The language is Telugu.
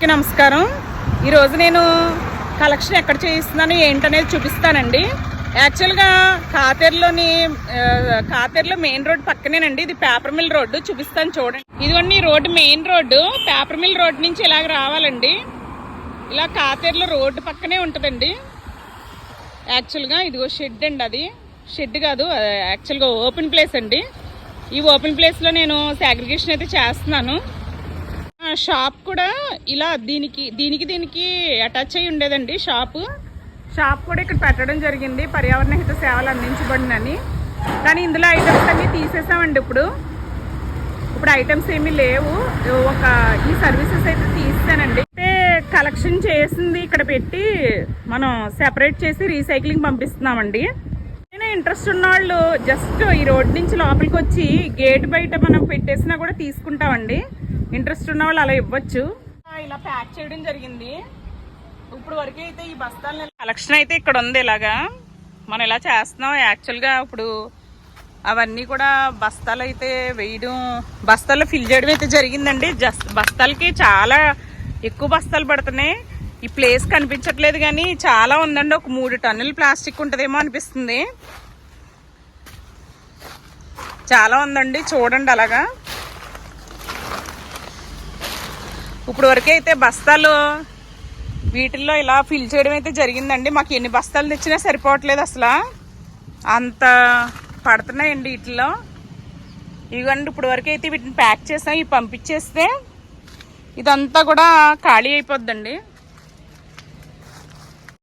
నమస్కారం. ఈరోజు నేను కలెక్షన్ ఎక్కడ చేయిస్తున్నాను ఏంటనేది చూపిస్తానండి. యాక్చువల్గా కాతేరులో మెయిన్ రోడ్ పక్కనేనండి. ఇది పేపర్ మిల్ రోడ్డు. చూపిస్తాను చూడండి. ఇదిగోండి road, main road. Paper mill road నుంచి ఇలాగ రావాలండి. ఇలా కాతేరులో రోడ్డు పక్కనే ఉంటుందండి. యాక్చువల్గా ఇదిగో షెడ్ అండి. అది షెడ్ కాదు, యాక్చువల్గా ఓపెన్ ప్లేస్ అండి. ఈ ఓపెన్ ప్లేస్లో నేను సాగ్రిగేషన్ అయితే చేస్తున్నాను. షాప్ కూడా ఇలా దీనికి అటాచ్ అయ్యి ఉండేదండి. షాప్ కూడా ఇక్కడ పెట్టడం జరిగింది, పర్యావరణ హిత సేవలు అందించబడినని. కానీ ఇందులో ఐటమ్స్ అన్నీ తీసేసామండి. ఇప్పుడు ఐటమ్స్ ఏమీ లేవు. ఈ సర్వీసెస్ అయితే తీసానండి. అంటే కలెక్షన్ చేసింది ఇక్కడ పెట్టి మనం సెపరేట్ చేసి రీసైక్లింగ్ పంపిస్తున్నామండి. ఇంట్రెస్ట్ ఉన్న వాళ్ళు జస్ట్ ఈ రోడ్ నుంచి లోపలికి వచ్చి గేట్ బయట మనం పెట్టేసినా కూడా తీసుకుంటామండి. ఇంట్రెస్ట్ ఉన్న వాళ్ళు అలా ఇవ్వచ్చు. ఇలా ప్యాక్ చేయడం జరిగింది. ఇప్పుడు వరకు అయితే ఈ బస్తాల కలెక్షన్ అయితే ఇక్కడ ఉంది. ఇలాగా మనం ఇలా చేస్తున్నాం. యాక్చువల్గా ఇప్పుడు అవన్నీ కూడా బస్తాలు అయితే వేయడం, బస్తాల్లో ఫిల్ చేయడం అయితే జరిగిందండి. బస్తాలకి చాలా ఎక్కువ బస్తాలు పడుతున్నాయి. ఈ ప్లేస్ కనిపించట్లేదు కానీ చాలా ఉందండి. ఒక 3 టన్నుల ప్లాస్టిక్ ఉంటుందేమో అనిపిస్తుంది. చాలా ఉందండి, చూడండి. అలాగా ఇప్పుడు వరకు అయితే బస్తాలు వీటిల్లో ఇలా ఫిల్ చేయడం అయితే జరిగిందండి. మాకు ఎన్ని బస్తాలు తెచ్చినా సరిపోవట్లేదు, అసలు అంత పడుతున్నాయండి వీటిలో. ఇవ్వండి ఇప్పుడు వరకు అయితే వీటిని ప్యాక్ చేసాం. ఇవి పంపించేస్తే ఇదంతా కూడా ఖాళీ అయిపోద్దండి.